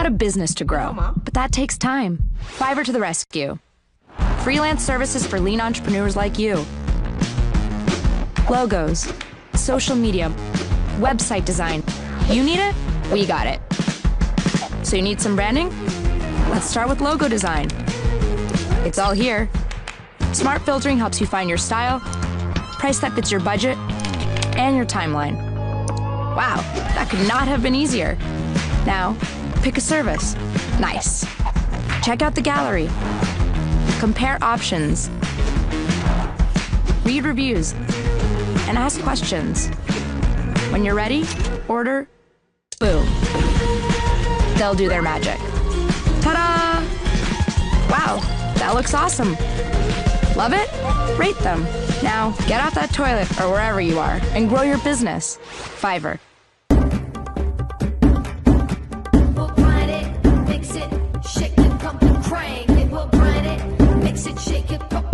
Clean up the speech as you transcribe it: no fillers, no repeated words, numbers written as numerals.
a business to grow, but that takes time. Fiverr to the rescue. Freelance services for lean entrepreneurs like you. Logos, social media, website design. You need it? We got it. So you need some branding? Let's start with logo design. It's all here. Smart filtering helps you find your style, price that fits your budget, and your timeline. Wow, that could not have been easier. Now, pick a service. Nice. Check out the gallery. Compare options. Read reviews. And ask questions. When you're ready, order. Boom. They'll do their magic. Ta-da! Wow, that looks awesome. Love it? Rate them. Now, get off that toilet or wherever you are and grow your business. Fiverr. We'll grind it, mix it, shake it, pump and crank it. We'll grind it, mix it, shake it, pump